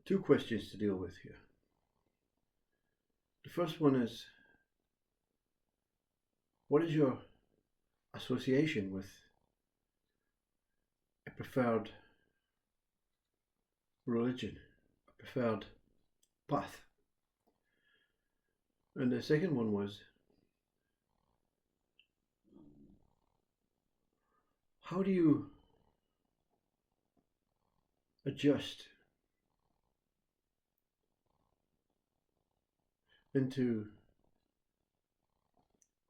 two questions to deal with here. The first one is, what is your association with a preferred religion, a preferred path? And the second one was, how do you adjust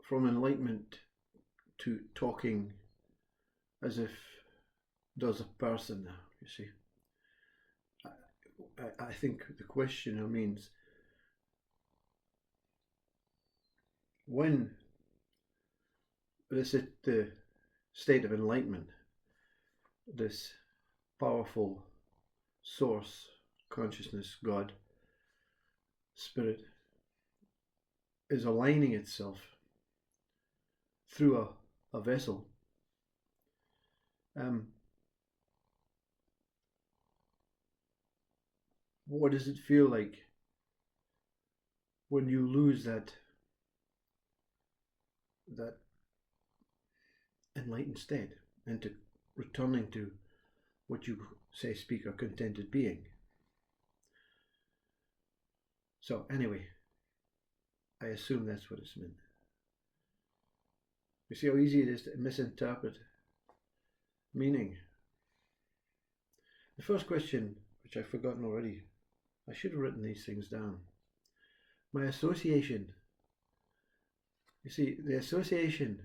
from enlightenment to talking as if does a person now, you see? I think the questioner means, when this is the state of enlightenment, this powerful source, consciousness, God, spirit, is aligning itself through a vessel, what does it feel like when you lose that enlightened state into returning to what you say speak a contented being? So anyway, I assume that's what it's meant. You see how easy it is to misinterpret meaning. The first question, which I've forgotten already, I should have written these things down. My association. You see, the association,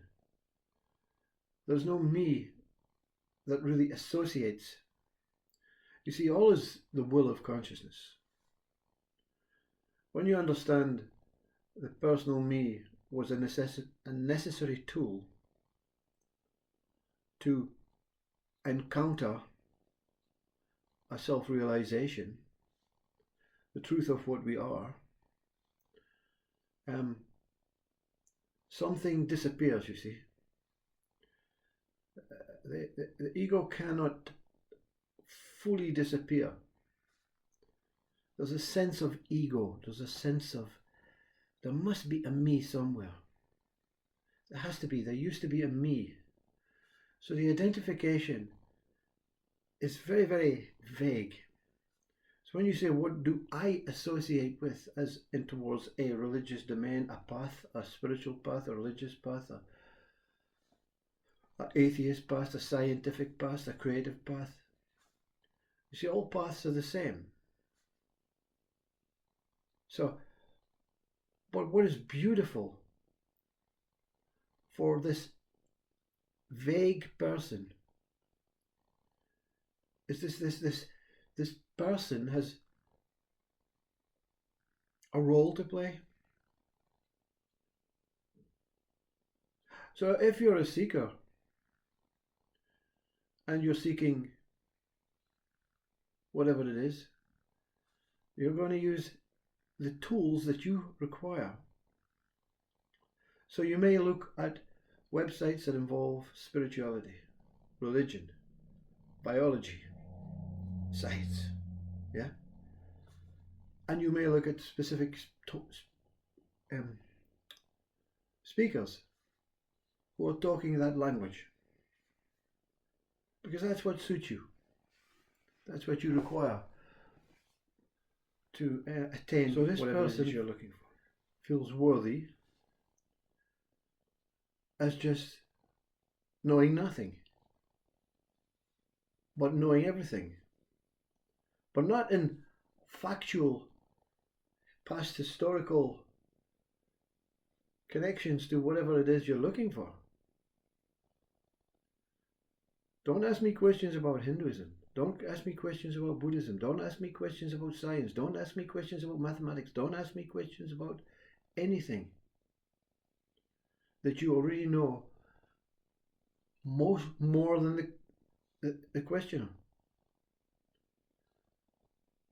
there's no me that really associates. You see, all is the will of consciousness. When you understand the personal me was a necessary tool to encounter a self-realization, the truth of what we are, something disappears, you see. The ego cannot fully disappear. There's a sense of ego, there's a sense of, there must be a me somewhere. There has to be, there used to be a me. So the identification is very, very vague. So when you say, what do I associate with as in towards a religious domain, a path, a spiritual path, a religious path, an atheist path, a scientific path, a creative path? You see, all paths are the same. So, but what is beautiful for this vague person is this person has a role to play. So if you're a seeker and you're seeking whatever it is, you're going to use the tools that you require. So you may look at websites that involve spirituality, religion, biology, science, yeah? And you may look at specific speakers who are talking that language, because that's what suits you. That's what you require to attain so this whatever person it is you're looking for. Feels worthy as just knowing nothing, but knowing everything, but not in factual, past historical connections to whatever it is you're looking for. Don't ask me questions about Hinduism. Don't ask me questions about Buddhism. Don't ask me questions about science. Don't ask me questions about mathematics. Don't ask me questions about anything that you already know more than the questioner.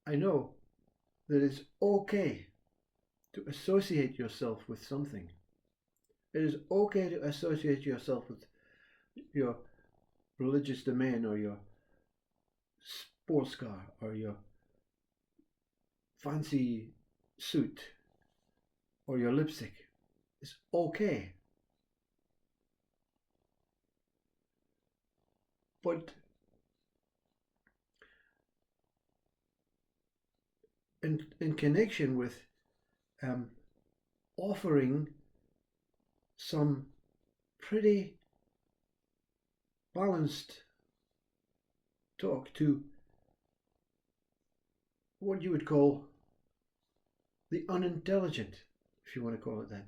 I know that it's okay to associate yourself with something. It is okay to associate yourself with your religious domain or your sports car or your fancy suit or your lipstick. It's okay. But in connection with offering some pretty balanced talk to what you would call the unintelligent, if you want to call it that,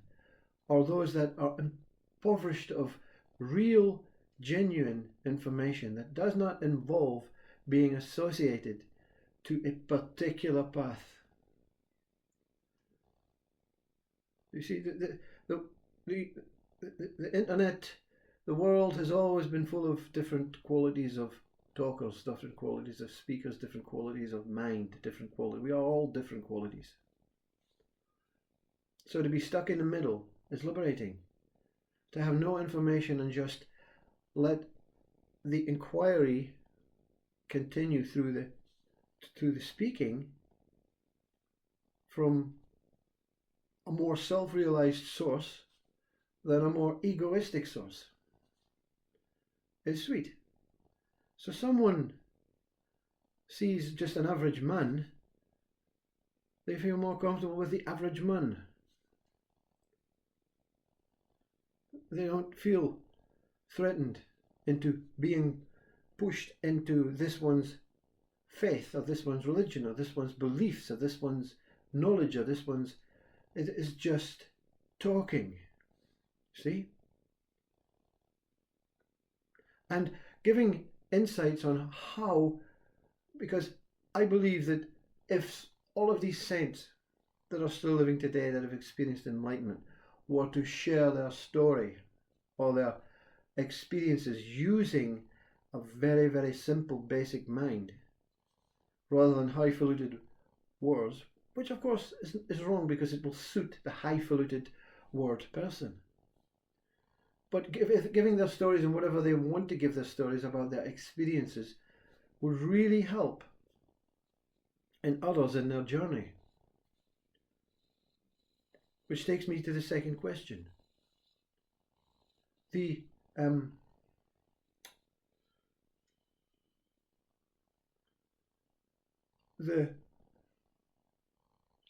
or those that are impoverished of real, genuine information that does not involve being associated to a particular path. You see, the internet, the world has always been full of different qualities of talkers, different qualities of speakers, different qualities of mind, different qualities. We are all different qualities. So to be stuck in the middle is liberating. To have no information and just let the inquiry continue through the speaking from a more self-realized source than a more egoistic source is sweet. So someone sees just an average man, they feel more comfortable with the average man. They don't feel threatened into being pushed into this one's faith or this one's religion or this one's beliefs or this one's knowledge or this one's... It is just talking. See? And giving insights on how, because I believe that if all of these saints that are still living today that have experienced enlightenment were to share their story or their experiences using a very, very simple basic mind rather than highfalutin words, which of course is wrong because it will suit the highfalutin word person. But giving their stories and whatever they want to give their stories about their experiences would really help in others in their journey. Which takes me to the second question. The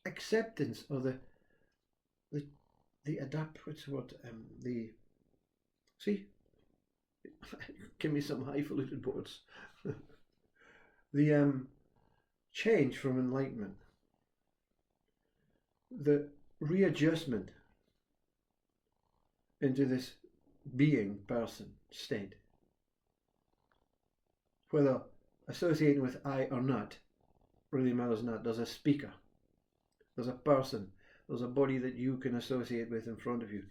acceptance or the adapt, what's the word? See, give me some highfalutin words. The change from enlightenment, the readjustment into this being person state, whether associating with I or not really matters not. There's a speaker, there's a person, there's a body that you can associate with in front of you.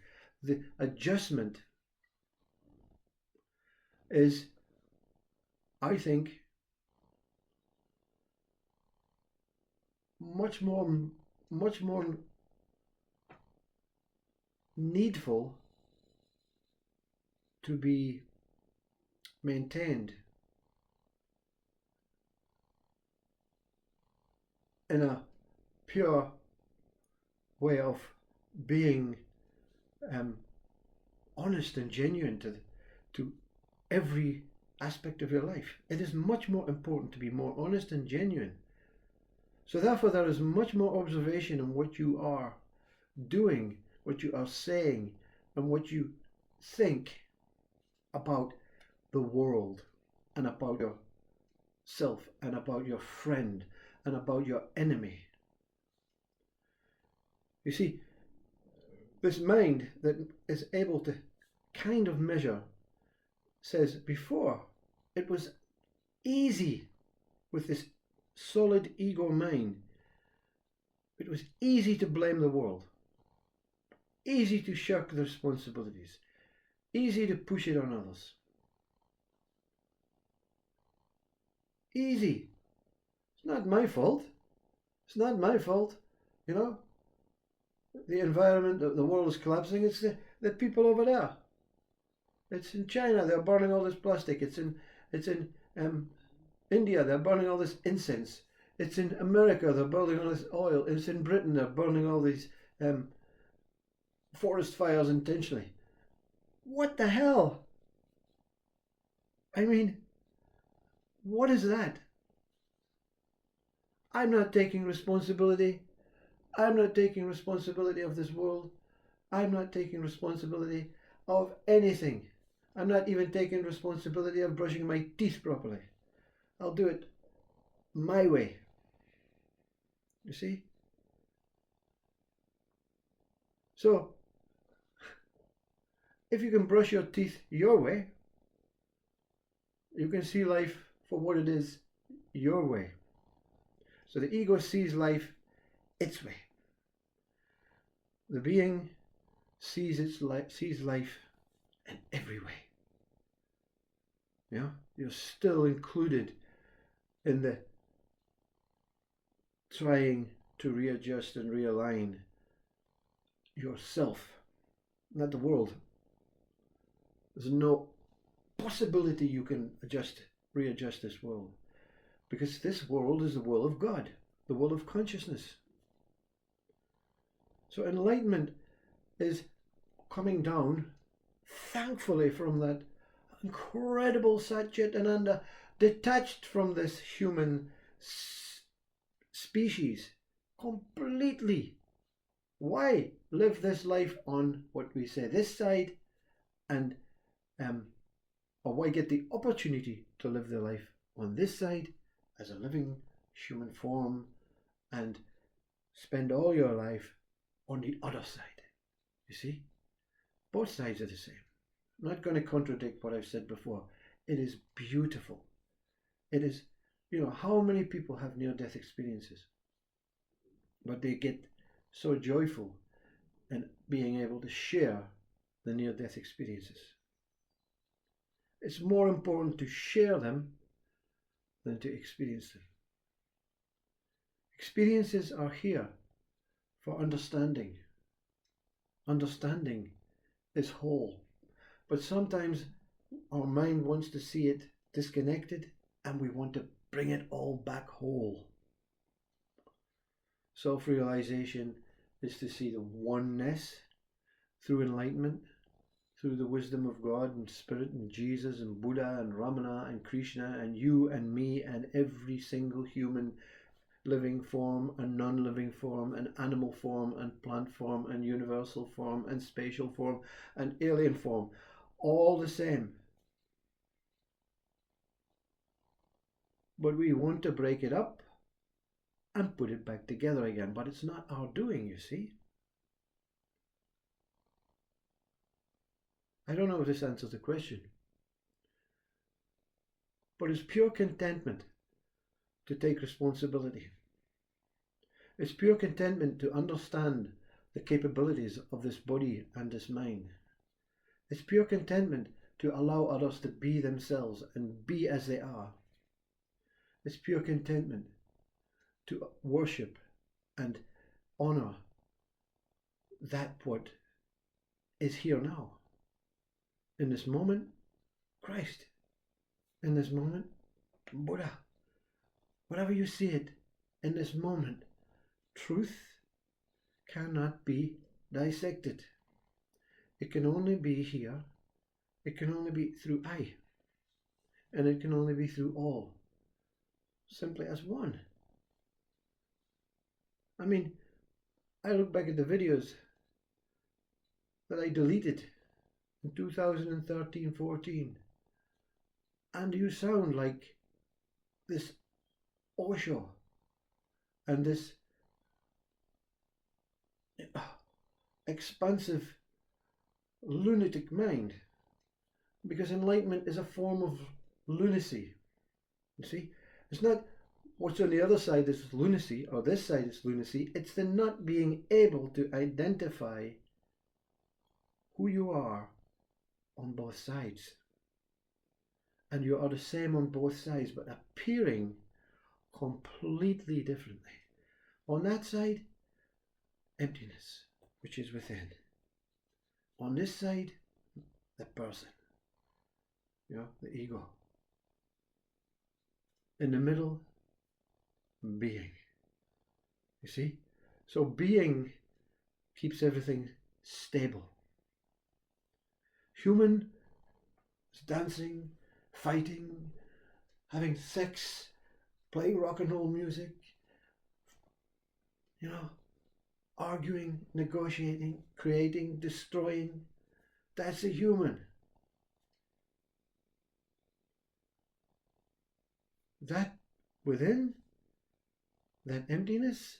The adjustment is, I think, much more needful to be maintained in a pure way of being honest and genuine to every aspect of your life. It is much more important to be more honest and genuine. So therefore there is much more observation in what you are doing, what you are saying, and what you think about the world and about yourself and about your friend and about your enemy. You see, this mind that is able to kind of measure says before it was easy with this solid ego mind. It was easy to blame the world, easy to shirk the responsibilities, easy to push it on others. Easy. It's not my fault. It's not my fault. You know, the environment, the world is collapsing. It's the people over there. It's in China. They're burning all this plastic. It's in India. They're burning all this incense. It's in America, they're burning all this oil. It's in Britain, they're burning all these forest fires intentionally. What the hell? I mean, what is that? I'm not taking responsibility. I'm not taking responsibility of this world. I'm not taking responsibility of anything. I'm not even taking responsibility of brushing my teeth properly. I'll do it my way. You see? So, if you can brush your teeth your way, you can see life for what it is your way. So the ego sees life its way. The being sees life in every way. Yeah, you're still included in the trying to readjust and realign yourself, not the world. There's no possibility you can readjust this world, because this world is the will of God, the will of consciousness. So enlightenment is coming down, thankfully, from that incredible Satchit Ananda, detached from this human species completely. Why live this life on what we say this side, and or why get the opportunity to live the life on this side as a living human form and spend all your life on the other side? You see, both sides are the same. I'm not going to contradict what I've said before. It is beautiful. It is, how many people have near-death experiences, but they get so joyful in being able to share the near-death experiences. It's more important to share them than to experience them. Experiences are here for understanding. Understanding is whole, but sometimes our mind wants to see it disconnected, and we want to bring it all back whole. Self-realization is to see the oneness through enlightenment, through the wisdom of God and Spirit and Jesus and Buddha and Ramana and Krishna and you and me and every single human living form and non-living form and animal form and plant form and universal form and spatial form and alien form, all the same. But we want to break it up and put it back together again, but it's not our doing, you see. I don't know if this answers the question, but it's pure contentment to take responsibility. It's pure contentment to understand the capabilities of this body and this mind. It's pure contentment to allow others to be themselves and be as they are. It's pure contentment to worship and honor that what is here now. In this moment, Christ. In this moment, Buddha. Whatever you see it, in this moment, truth cannot be dissected. It can only be here. It can only be through I. And it can only be through all. Simply as one. I mean, I look back at the videos that I deleted in 2013-14, and you sound like this Osho and this expansive lunatic mind, because enlightenment is a form of lunacy. You see, it's not what's on the other side is lunacy or this side is lunacy. It's the not being able to identify who you are on both sides, and you are the same on both sides but appearing completely differently. On that side, emptiness, which is within. On this side, the person, the ego. In the middle, being. You see? So being keeps everything stable. Human is dancing, fighting, having sex, playing rock and roll music, arguing, negotiating, creating, destroying. That's a human. That within, that emptiness,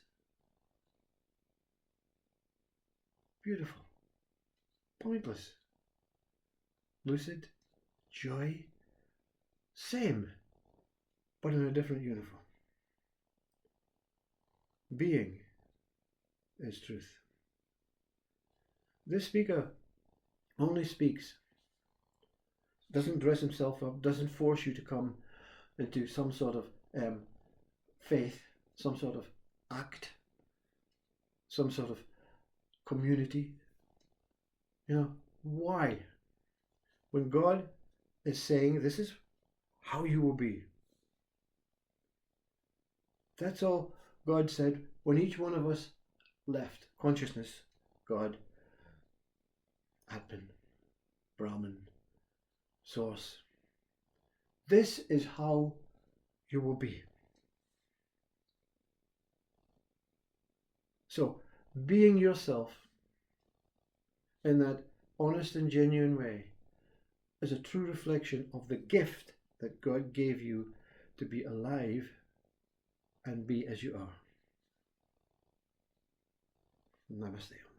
beautiful, pointless, lucid, joy, same, but in a different uniform. Being is truth. This speaker only speaks, doesn't dress himself up, doesn't force you to come into some sort of faith, some sort of act, some sort of community. Why? When God is saying this is how you will be. That's all God said when each one of us left consciousness, God, Atman, Brahman, Source. This is how you will be. So, being yourself in that honest and genuine way is a true reflection of the gift that God gave you to be alive and be as you are. Namaste.